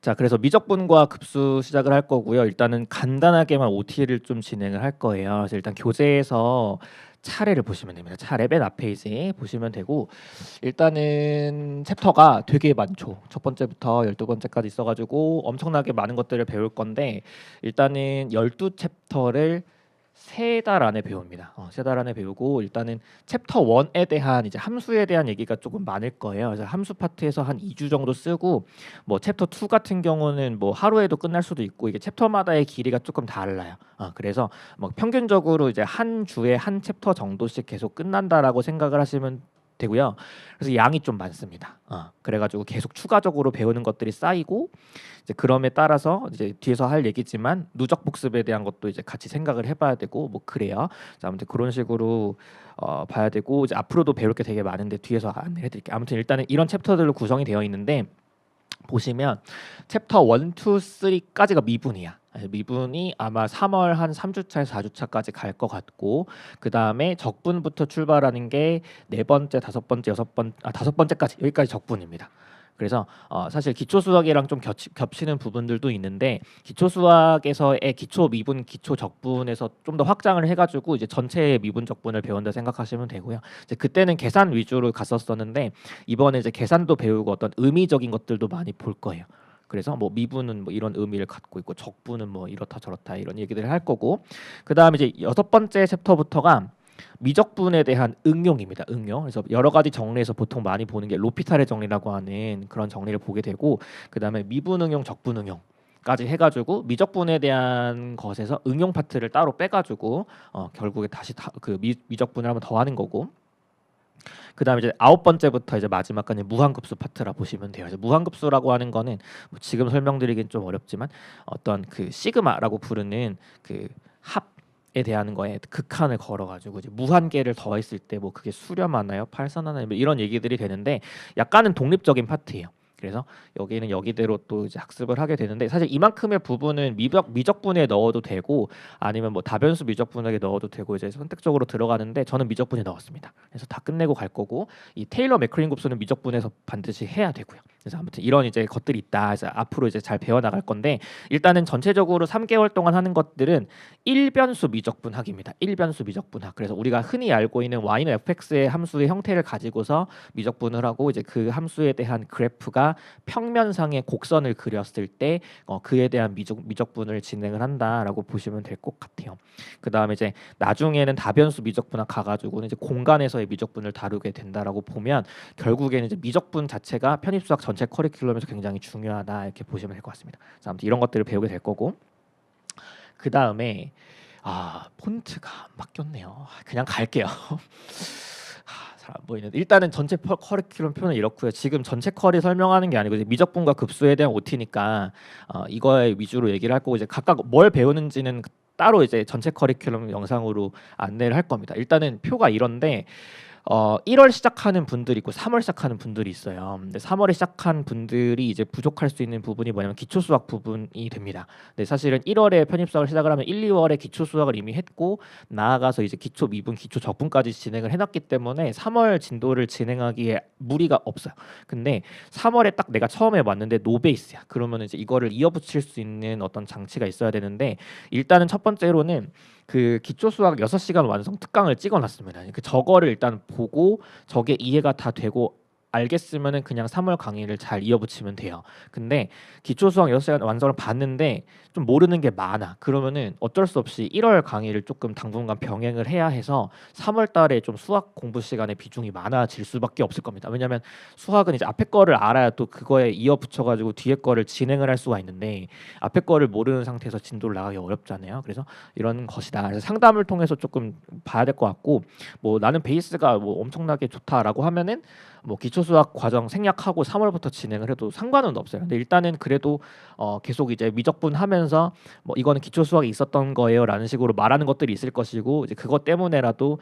자, 그래서 미적분과 급수 시작을 할 거고요. 일단은 간단하게만 OT를 좀 진행을 할 거예요. 그래서 일단 교재에서 차례를 보시면 됩니다. 차례 맨 앞 페이지 보시면 되고 일단은 챕터가 되게 많죠. 첫 번째부터 12번째까지 있어가지고 엄청나게 많은 것들을 배울 건데 일단은 12챕터를 세 달 안에 배웁니다. 세 달 안에 배우고 일단은 챕터 1에 대한 이제 함수에 대한 얘기가 조금 많을 거예요. 그래서 함수 파트에서 한 2주 정도 쓰고 뭐 챕터 2 같은 경우는 뭐 하루에도 끝날 수도 있고 이게 챕터마다의 길이가 조금 달라요. 그래서 뭐 평균적으로 이제 한 주에 한 챕터 정도씩 계속 끝난다라고 생각을 하시면 되고요. 그래서 양이 좀 많습니다. 그래가지고 계속 추가적으로 배우는 것들이 쌓이고 이제 그럼에 따라서 이제 뒤에서 할 얘기지만 누적 복습에 대한 것도 이제 같이 생각을 해봐야 되고 뭐 그래요. 자, 아무튼 그런 식으로 봐야 되고 이제 앞으로도 배울 게 되게 많은데 뒤에서 안내해 드릴게요. 아무튼 일단은 이런 챕터들로 구성이 되어 있는데 보시면 챕터 1, 2, 3까지가 미분이야. 미분이 아마 3월 한 3주차에서 4주차까지 갈 것 같고 그 다음에 적분부터 출발하는 게 네 번째, 다섯 번째, 다섯 번째까지 여기까지 적분입니다. 그래서 사실 기초 수학이랑 좀 겹치는 부분들도 있는데 기초 수학에서의 기초 미분, 기초 적분에서 좀 더 확장을 해가지고 이제 전체 미분 적분을 배운다 생각하시면 되고요. 이제 그때는 계산 위주로 갔었었는데 이번에 이제 계산도 배우고 어떤 의미적인 것들도 많이 볼 거예요. 그래서 뭐 미분은 뭐 이런 의미를 갖고 있고 적분은 뭐 이렇다 저렇다 이런 얘기들을 할 거고 그 다음에 이제 여섯 번째 챕터부터가 미적분에 대한 응용입니다. 응용. 그래서 여러 가지 정리에서 보통 많이 보는 게 로피탈의 정리라고 하는 그런 정리를 보게 되고 그다음에 미분 응용, 적분 응용까지 해가지고 미적분에 대한 것에서 응용 파트를 따로 빼가지고 결국에 다시 그 미적분을 한번 더 하는 거고 그다음에 이제 아홉 번째부터 이제 마지막까지 무한급수 파트라 보시면 돼요. 그래서 무한급수라고 하는 거는 뭐 지금 설명드리긴 좀 어렵지만 어떤 그 시그마라고 부르는 그 합에 대한 거에 극한을 걸어가지고 이제 무한계를 더했을 때 뭐 그게 수렴하나요, 팔선하나요, 뭐 이런 얘기들이 되는데 약간은 독립적인 파트예요. 그래서 여기는 여기대로 또 이제 학습을 하게 되는데 사실 이만큼의 부분은 미적분에 넣어도 되고 아니면 뭐 다변수 미적분에 넣어도 되고 이제 선택적으로 들어가는데 저는 미적분에 넣었습니다. 그래서 다 끝내고 갈 거고 이 테일러 맥클린 곱수는 미적분에서 반드시 해야 되고요. 그래서 아무튼 이런 이제 것들이 있다. 그래서 앞으로 이제 잘 배워 나갈 건데 일단은 전체적으로 3개월 동안 하는 것들은 1변수 미적분학입니다. 1변수 미적분학. 그래서 우리가 흔히 알고 있는 y는 fx의 함수의 형태를 가지고서 미적분을 하고 이제 그 함수에 대한 그래프가 평면상의 곡선을 그렸을 때 그에 대한 미적분을 진행을 한다라고 보시면 될 것 같아요. 그 다음에 이제 나중에는 다변수 미적분학 가가지고는 이제 공간에서의 미적분을 다루게 된다라고 보면 결국에는 이제 미적분 자체가 편입수학 전체 커리큘럼에서 굉장히 중요하다 이렇게 보시면 될 것 같습니다. 자, 아무튼 이런 것들을 배우게 될 거고 그 다음에 폰트가 안 바뀌었네요. 그냥 갈게요. 잘 안 보이는데 일단은 전체 커리큘럼 표는 이렇고요. 지금 전체 커리 설명하는 게 아니고 이제 미적분과 급수에 대한 OT니까 이거에 위주로 얘기를 할 거고 이제 각각 뭘 배우는지는 따로 이제 전체 커리큘럼 영상으로 안내를 할 겁니다. 일단은 표가 이런데 1월 시작하는 분들이 있고 3월 시작하는 분들이 있어요. 근데 3월에 시작한 분들이 이제 부족할 수 있는 부분이 뭐냐면 기초 수학 부분이 됩니다. 근데 사실은 1월에 편입 수학을 시작을 하면 1, 2월에 기초 수학을 이미 했고 나아가서 이제 기초 미분, 기초 적분까지 진행을 해놨기 때문에 3월 진도를 진행하기에 무리가 없어요. 근데 3월에 딱 내가 처음에 왔는데 노베이스야. 그러면 이제 이거를 이어붙일 수 있는 어떤 장치가 있어야 되는데 일단은 첫 번째로는 그 기초 수학 6시간 완성 특강을 찍어놨습니다. 그 저거를 일단 보고 저게 이해가 다 되고 알겠으면은 그냥 3월 강의를 잘 이어붙이면 돼요. 근데 기초 수학 6시간 완성을 봤는데 좀 모르는 게 많아. 그러면은 어쩔 수 없이 1월 강의를 조금 당분간 병행을 해야 해서 3월 달에 좀 수학 공부 시간의 비중이 많아질 수밖에 없을 겁니다. 왜냐면 수학은 이제 앞에 거를 알아야 또 그거에 이어붙여 가지고 뒤에 거를 진행을 할 수가 있는데 앞에 거를 모르는 상태에서 진도를 나가기 어렵잖아요. 그래서 이런 것이다. 그래서 상담을 통해서 조금 봐야 될 것 같고 뭐 나는 베이스가 뭐 엄청나게 좋다라고 하면은 뭐 기초 수학 과정 생략하고 3월부터 진행을 해도 상관은 없어요. 근데 일단은 그래도 계속 이제 미적분 하면서 뭐 이거는 기초 수학이 있었던 거예요라는 식으로 말하는 것들이 있을 것이고 이제 그것 때문에라도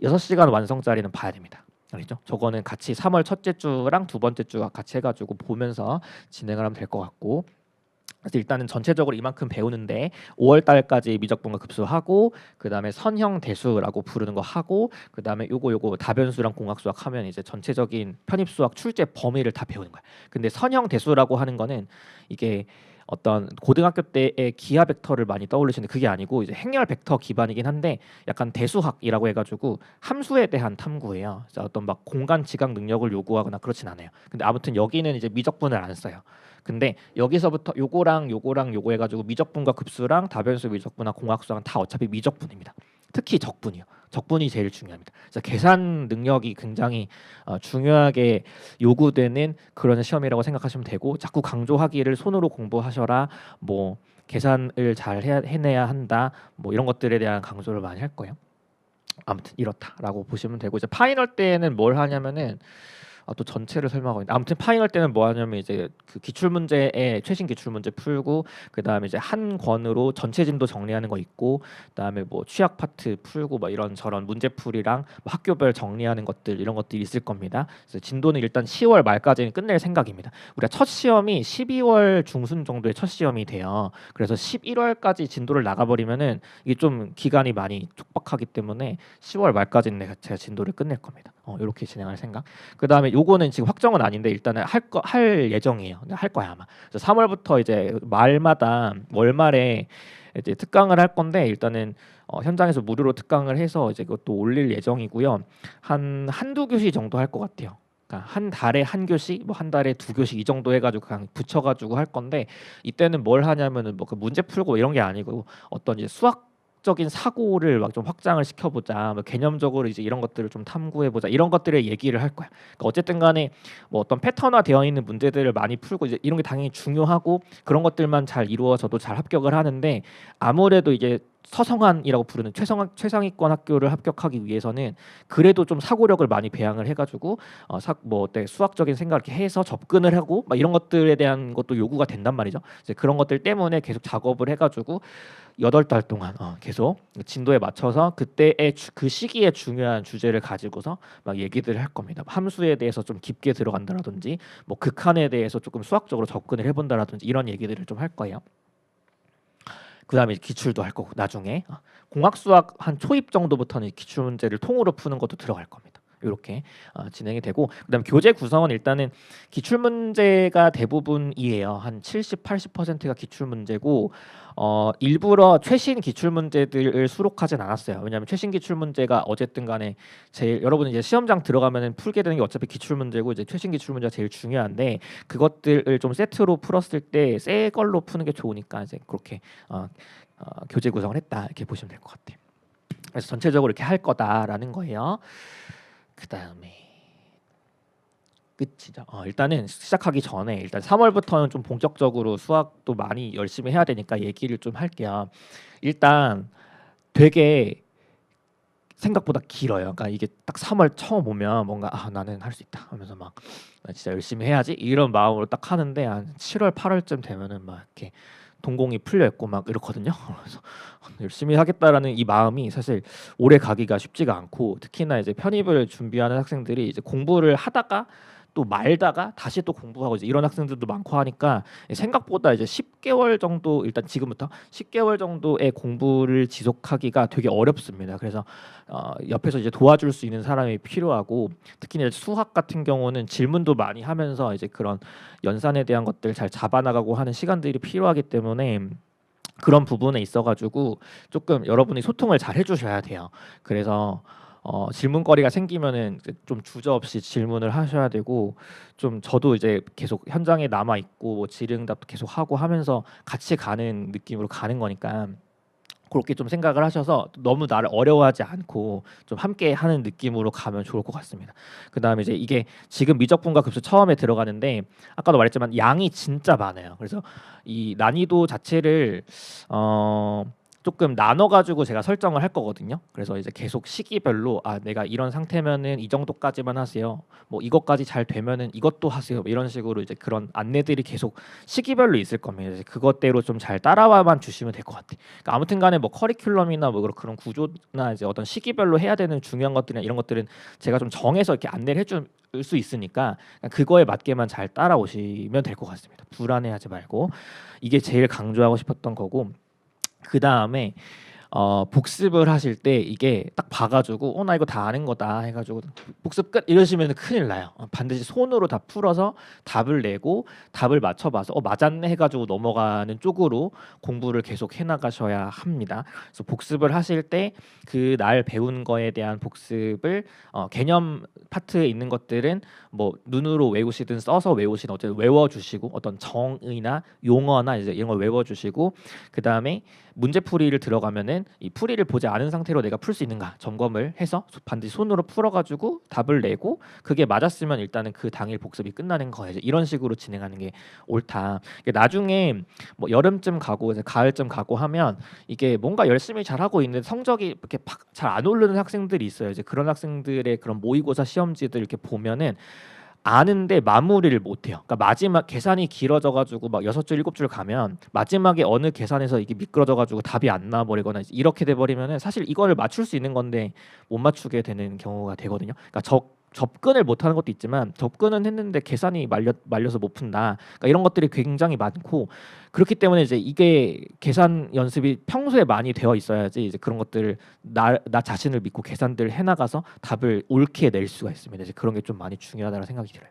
6시간 완성짜리는 봐야 됩니다. 알겠죠? 저거는 같이 3월 첫째 주랑 두 번째 주가 같이 해가지고 보면서 진행을 하면 될 것 같고 그래서 일단은 전체적으로 이만큼 배우는데 5월 달까지 미적분과 급수하고 그다음에 선형 대수라고 부르는 거 하고 그다음에 요거 다변수랑 공학수학 하면 이제 전체적인 편입수학 출제 범위를 다 배우는 거야. 근데 선형 대수라고 하는 거는 이게 어떤 고등학교 때의 기하 벡터를 많이 떠올리시는데 그게 아니고 이제 행렬 벡터 기반이긴 한데 약간 대수학이라고 해가지고 함수에 대한 탐구예요. 그래서 어떤 막 공간 지각 능력을 요구하거나 그렇진 않아요. 근데 아무튼 여기는 이제 미적분을 안 써요. 근데 여기서부터 요거 해가지고 미적분과 급수랑 다변수 미적분과 공학수학은 다 어차피 미적분입니다. 특히 적분이요. 적분이 제일 중요합니다. 그래서 계산 능력이 굉장히 중요하게 요구되는 그런 시험이라고 생각하시면 되고 자꾸 강조하기를 손으로 공부하셔라 뭐 계산을 잘 해내야 한다 뭐 이런 것들에 대한 강조를 많이 할 거예요. 아무튼 이렇다라고 보시면 되고 이제 파이널 때는 뭘 하냐면은 또 전체를 설명하고 있는데 아무튼 파이널 때는 뭐 하냐면 이제 그 기출 문제에 최신 기출 문제 풀고 그다음에 이제 한 권으로 전체 진도 정리하는 거 있고 그다음에 뭐 취약 파트 풀고 뭐 이런 저런 문제풀이랑 뭐 학교별 정리하는 것들 이런 것들이 있을 겁니다. 그래서 진도는 일단 10월 말까지는 끝낼 생각입니다. 우리가 첫 시험이 12월 중순 정도의 첫 시험이 돼요. 그래서 11월까지 진도를 나가버리면은 이게 좀 기간이 많이 촉박하기 때문에 10월 말까지는 제가 진도를 끝낼 겁니다. 이렇게 진행할 생각. 그다음에 요거는 지금 확정은 아닌데 일단은 할 예정이에요. 할 거야 아마. 그래서 3월부터 이제 말마다 월말에 이제 특강을 할 건데 일단은 현장에서 무료로 특강을 해서 이제 그것도 올릴 예정이고요. 한두 교시 정도 할 것 같아요. 그러니까 한 달에 한 교시, 뭐 한 달에 두 교시 이 정도 해가지고 그냥 붙여가지고 할 건데 이때는 뭘 하냐면은 뭐 그 문제 풀고 이런 게 아니고 어떤 이제 수학적인 사고를 막 좀 확장을 시켜보자, 뭐 개념적으로 이제 이런 것들을 좀 탐구해보자 이런 것들을 얘기를 할 거야. 그러니까 어쨌든간에 뭐 어떤 패턴화 되어 있는 문제들을 많이 풀고 이제 이런 게 당연히 중요하고 그런 것들만 잘 이루어져도 잘 합격을 하는데 아무래도 이제 서성한이라고 부르는 최상위권 학교를 합격하기 위해서는 그래도 좀 사고력을 많이 배양을 해가지고 뭐 어때 수학적인 생각을 이렇게 해서 접근을 하고 막 이런 것들에 대한 것도 요구가 된단 말이죠. 이제 그런 것들 때문에 계속 작업을 해가지고 8달 동안 계속 진도에 맞춰서 그때의 그 시기에 중요한 주제를 가지고서 막 얘기들을 할 겁니다. 함수에 대해서 좀 깊게 들어간다라든지 뭐 극한에 대해서 조금 수학적으로 접근을 해본다라든지 이런 얘기들을 좀 할 거예요. 그다음에 기출도 할 거고 나중에 공학수학 한 초입 정도부터는 기출 문제를 통으로 푸는 것도 들어갈 겁니다. 이렇게 진행이 되고 그다음 교재 구성은 일단은 기출 문제가 대부분이에요. 한 70, 80%가 기출 문제고 일부러 최신 기출 문제들을 수록하진 않았어요. 왜냐하면 최신 기출 문제가 어쨌든 간에 제일 여러분이 이제 시험장 들어가면은 풀게 되는 게 어차피 기출 문제고 이제 최신 기출 문제가 제일 중요한데 그것들을 좀 세트로 풀었을 때 새 걸로 푸는 게 좋으니까 이제 그렇게 교재 구성을 했다 이렇게 보시면 될 것 같아요. 그래서 전체적으로 이렇게 할 거다라는 거예요. 그 다음에 끝이죠. 일단은 시작하기 전에 일단 3월부터는 좀 본격적으로 수학도 많이 열심히 해야 되니까 얘기를 좀 할게요. 일단 되게 생각보다 길어요. 그러니까 이게 딱 3월 처음 오면 뭔가 나는 할 수 있다 하면서 막 진짜 열심히 해야지 이런 마음으로 딱 하는데 한 7월 8월쯤 되면은 막 이렇게 동공이 풀려 있고 막 이렇거든요. 그래서 열심히 하겠다라는 이 마음이 사실 오래 가기가 쉽지가 않고 특히나 이제 편입을 준비하는 학생들이 이제 공부를 하다가 또 말다가 다시 또 공부하고 이제 이런 학생들도 많고 하니까 생각보다 이제 10개월 정도 일단 지금부터 10개월 정도의 공부를 지속하기가 되게 어렵습니다. 그래서 옆에서 이제 도와줄 수 있는 사람이 필요하고 특히 이제 수학 같은 경우는 질문도 많이 하면서 이제 그런 연산에 대한 것들 잘 잡아나가고 하는 시간들이 필요하기 때문에 그런 부분에 있어가지고 조금 여러분이 소통을 잘 해주셔야 돼요. 그래서 질문거리가 생기면은 좀 주저없이 질문을 하셔야 되고 좀 저도 이제 계속 현장에 남아 있고 뭐 질의응답도 계속 하고 하면서 같이 가는 느낌으로 가는 거니까 그렇게 좀 생각을 하셔서 너무 나를 어려워하지 않고 좀 함께 하는 느낌으로 가면 좋을 것 같습니다. 그다음에 이제 이게 지금 미적분과 급수 처음에 들어가는데 아까도 말했지만 양이 진짜 많아요. 그래서 이 난이도 자체를 조금 나눠 가지고 제가 설정을 할 거거든요. 그래서 이제 계속 시기별로 내가 이런 상태면은 이 정도까지만 하세요. 뭐 이것까지 잘 되면은 이것도 하세요. 뭐 이런 식으로 이제 그런 안내들이 계속 시기별로 있을 겁니다. 이제 그것대로 좀 잘 따라와만 주시면 될 것 같아요. 그러니까 아무튼간에 뭐 커리큘럼이나 뭐 그런 구조나 이제 어떤 시기별로 해야 되는 중요한 것들이나 이런 것들은 제가 좀 정해서 이렇게 안내를 해줄 수 있으니까 그거에 맞게만 잘 따라오시면 될 것 같습니다. 불안해하지 말고 이게 제일 강조하고 싶었던 거고 그 다음에 복습을 하실 때 이게 딱 봐가지고 나 이거 다 아는 거다 해가지고 복습 끝 이러시면 큰일 나요. 반드시 손으로 다 풀어서 답을 내고 답을 맞춰봐서 맞았네 해가지고 넘어가는 쪽으로 공부를 계속 해나가셔야 합니다. 그래서 복습을 하실 때 그 날 배운 거에 대한 복습을 개념 파트에 있는 것들은 뭐 눈으로 외우시든 써서 외우시든 어쨌든 외워주시고 어떤 정의나 용어나 이제 이런 걸 외워주시고 그 다음에 문제풀이를 들어가면은 이 풀이를 보지 않은 상태로 내가 풀 수 있는가 점검을 해서 반드시 손으로 풀어가지고 답을 내고 그게 맞았으면 일단은 그 당일 복습이 끝나는 거예요. 이런 식으로 진행하는 게 옳다. 나중에 뭐 여름쯤 가고 이제 가을쯤 가고 하면 이게 뭔가 열심히 잘하고 있는데 성적이 이렇게 잘 안 오르는 학생들이 있어요. 이제 그런 학생들의 그런 모의고사 시험지들 이렇게 보면은 아는데 마무리를 못해요. 그러니까 마지막 계산이 길어져가지고 막 6줄 7줄 가면 마지막에 어느 계산에서 이게 미끄러져가지고 답이 안 나와버리거나 이렇게 돼버리면은 사실 이거를 맞출 수 있는 건데 못 맞추게 되는 경우가 되거든요. 그러니까 접근을 못하는 것도 있지만 접근은 했는데 계산이 말려서 못 푼다. 그러니까 이런 것들이 굉장히 많고 그렇기 때문에 이제 이게 계산 연습이 평소에 많이 되어 있어야지 이제 그런 것들을 나 자신을 믿고 계산들을 해나가서 답을 옳게 낼 수가 있습니다. 이제 그런 게 좀 많이 중요하다는 생각이 들어요.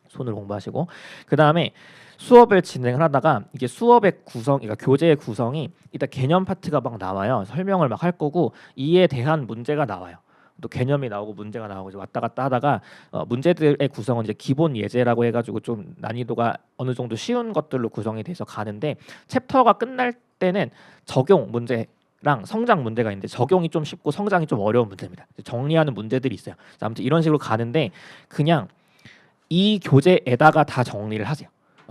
손을 공부하시고 그 다음에 수업을 진행을 하다가 이게 수업의 그러니까 교재의 구성이 일단 개념 파트가 막 나와요. 설명을 막 할 거고 이에 대한 문제가 나와요. 또 개념이 나오고 문제가 나오고 이제 왔다 갔다 하다가 문제들의 구성은 이제 기본 예제라고 해가지고 좀 난이도가 어느 정도 쉬운 것들로 구성이 돼서 가는데 챕터가 끝날 때는 적용 문제랑 성장 문제가 있는데 적용이 좀 쉽고 성장이 좀 어려운 문제입니다. 정리하는 문제들이 있어요. 아무튼 이런 식으로 가는데 그냥 이 교재에다가 다 정리를 하세요.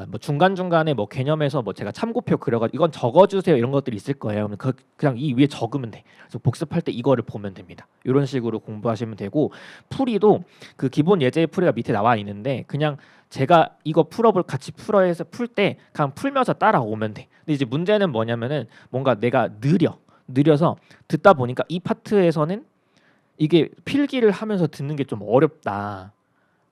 뭐 중간 중간에 뭐 개념에서 뭐 제가 참고표 그려가지고 이건 적어주세요 이런 것들이 있을 거예요. 그냥 이 위에 적으면 돼. 그래서 복습할 때 이거를 보면 됩니다. 이런 식으로 공부하시면 되고 풀이도 그 기본 예제의 풀이가 밑에 나와 있는데 그냥 제가 이거 풀어볼 같이 풀어 해서 풀 때 그냥 풀면서 따라오면 돼. 근데 이제 문제는 뭐냐면은 뭔가 내가 느려서 듣다 보니까 이 파트에서는 이게 필기를 하면서 듣는 게 좀 어렵다.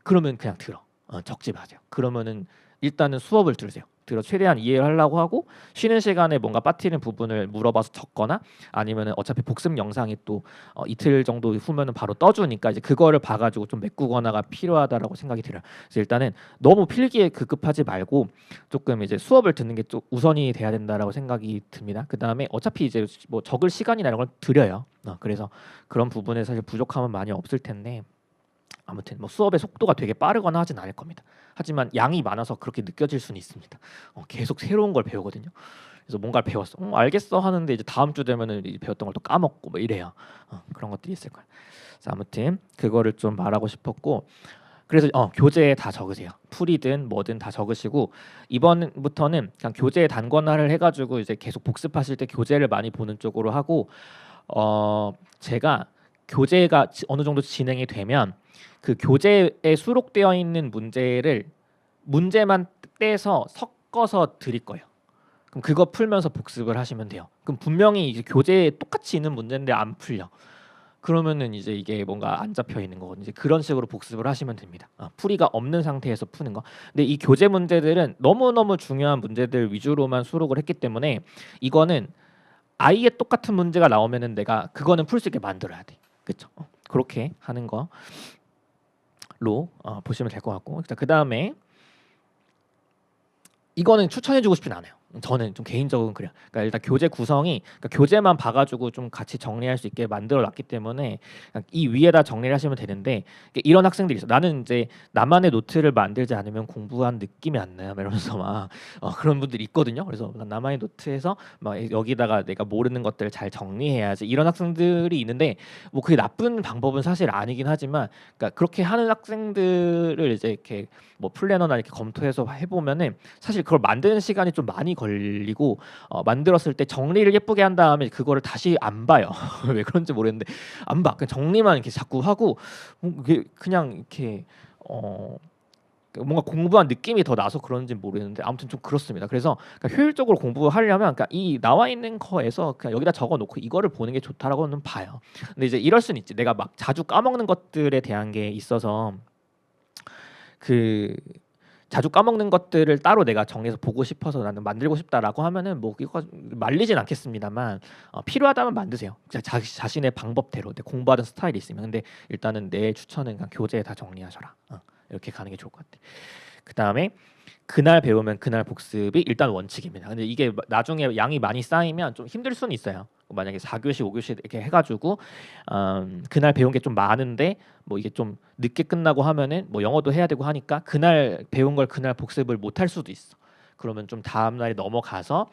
그러면 그냥 들어. 적지 마세요. 그러면은 일단은 수업을 들으세요. 들어 최대한 이해를 하려고 하고 쉬는 시간에 뭔가 빠뜨리는 부분을 물어봐서 적거나 아니면은 어차피 복습 영상이 또 이틀 정도 후면은 바로 떠주니까 이제 그거를 봐가지고 좀 메꾸거나가 필요하다라고 생각이 들어요. 그래서 일단은 너무 필기에 급급하지 말고 조금 이제 수업을 듣는 게 좀 우선이 돼야 된다라고 생각이 듭니다. 그 다음에 어차피 이제 뭐 적을 시간이나 이런 걸 드려요. 그래서 그런 부분에 사실 부족함은 많이 없을 텐데. 아무튼 뭐 수업의 속도가 되게 빠르거나 하진 않을 겁니다. 하지만 양이 많아서 그렇게 느껴질 수는 있습니다. 계속 새로운 걸 배우거든요. 그래서 뭔가를 배웠어. 알겠어 하는데 이제 다음 주 되면은 이제 배웠던 걸 또 까먹고 뭐 이래요. 그런 것들이 있을 거예요. 그래서 아무튼 그거를 좀 말하고 싶었고 그래서 교재에 다 적으세요. 풀이든 뭐든 다 적으시고 이번부터는 그냥 교재에 단권화를 해가지고 이제 계속 복습하실 때 교재를 많이 보는 쪽으로 하고 제가 교재가 어느 정도 진행이 되면 그 교재에 수록되어 있는 문제만 떼서 섞어서 드릴 거예요. 그럼 그거 풀면서 복습을 하시면 돼요. 그럼 분명히 이제 교재에 똑같이 있는 문제인데 안 풀려. 그러면은 이제 이게 뭔가 안 잡혀 있는 거거든요. 이제 그런 식으로 복습을 하시면 됩니다. 풀이가 없는 상태에서 푸는 거. 근데 이 교재 문제들은 너무너무 중요한 문제들 위주로만 수록을 했기 때문에 이거는 아예 똑같은 문제가 나오면은 내가 그거는 풀 수 있게 만들어야 돼. 그렇죠? 그렇게 하는 거로 보시면 될 것 같고 그 다음에 이거는 추천해주고 싶진 않아요. 저는 좀 개인적으로 그래요. 그러니까 일단 교재 구성이 그러니까 교재만 봐가지고 좀 같이 정리할 수 있게 만들어놨기 때문에 이 위에다 정리를 하시면 되는데 이런 학생들이 있어. 나는 이제 나만의 노트를 만들지 않으면 공부한 느낌이 안 나요. 이러면서 막 그런 분들이 있거든요. 그래서 나만의 노트에서 막 여기다가 내가 모르는 것들을 잘 정리해야지 이런 학생들이 있는데 뭐 그게 나쁜 방법은 사실 아니긴 하지만 그러니까 그렇게 하는 학생들을 이제 이렇게 뭐 플래너나 이렇게 검토해서 해보면은 사실 그걸 만드는 시간이 좀 많이 걸리고 만들었을 때 정리를 예쁘게 한 다음에 그거를 다시 안 봐요. 왜 그런지 모르겠는데 안 봐. 그냥 정리만 이렇게 자꾸 하고 그냥 이렇게 뭔가 공부한 느낌이 더 나서 그런지 모르겠는데 아무튼 좀 그렇습니다. 그래서 그러니까 효율적으로 공부하려면 그러니까 이 나와 있는 거에서 그냥 여기다 적어놓고 이거를 보는 게 좋다라고는 봐요. 근데 이제 이럴 수는 있지. 내가 막 자주 까먹는 것들에 대한 게 있어서 그 자주 까먹는 것들을 따로 내가 정해서 보고 싶어서 나는 만들고 싶다라고 하면은 뭐 이거 말리진 않겠습니다만 필요하다면 만드세요. 자신의 방법대로 내 공부하던 스타일이 있으면. 근데 일단은 내 추천은 그냥 교재에 다 정리하셔라. 이렇게 가는 게 좋을 것 같아. 그 다음에 그날 배우면 그날 복습이 일단 원칙입니다. 근데 이게 나중에 양이 많이 쌓이면 좀 힘들 수는 있어요. 만약에 4교시, 5교시 이렇게 해가지고 그날 배운 게 좀 많은데 뭐 이게 좀 늦게 끝나고 하면은 뭐 영어도 해야 되고 하니까 그날 배운 걸 그날 복습을 못 할 수도 있어. 그러면 좀 다음 날에 넘어가서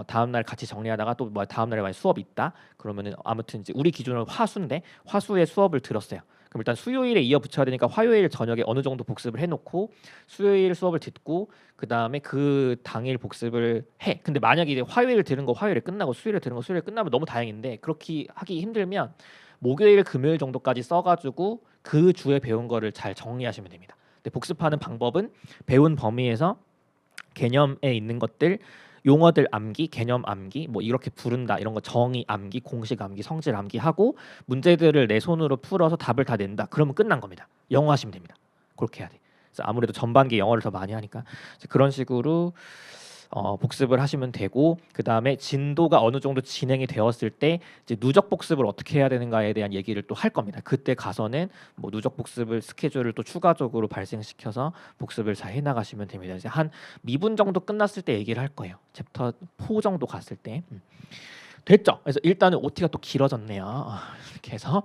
다음 날 같이 정리하다가 또 뭐 다음 날에 만약 수업 있다 그러면은 아무튼 이제 우리 기준으로 화수인데 화수의 수업을 들었어요. 그럼 일단 수요일에 이어 붙여야 되니까 화요일 저녁에 어느 정도 복습을 해놓고 수요일 수업을 듣고 그 다음에 그 당일 복습을 해. 근데 만약에 이제 화요일 들은 거 화요일에 끝나고 수요일에 들은 거 수요일에 끝나면 너무 다행인데 그렇게 하기 힘들면 목요일 금요일 정도까지 써가지고 그 주에 배운 거를 잘 정리하시면 됩니다. 근데 복습하는 방법은 배운 범위에서 개념에 있는 것들 용어들 암기, 개념 암기, 뭐 이렇게 부른다 이런 거 정의 암기, 공식 암기, 성질 암기 하고 문제들을 내 손으로 풀어서 답을 다 낸다. 그러면 끝난 겁니다. 영어 하시면 됩니다. 그렇게 해야 돼. 그래서 아무래도 전반기 영어를 더 많이 하니까 그런 식으로 복습을 하시면 되고 그 다음에 진도가 어느 정도 진행이 되었을 때 이제 누적 복습을 어떻게 해야 되는가에 대한 얘기를 또 할 겁니다. 그때 가서는 뭐 누적 복습을 스케줄을 또 추가적으로 발생시켜서 복습을 잘 해나가시면 됩니다. 이제 한 미분 정도 끝났을 때 얘기를 할 거예요. 챕터 4 정도 갔을 때 됐죠. 그래서 일단은 OT가 또 길어졌네요. 이렇게 해서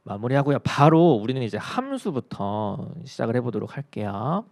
마무리하고요. 바로 우리는 이제 함수부터 시작을 해보도록 할게요.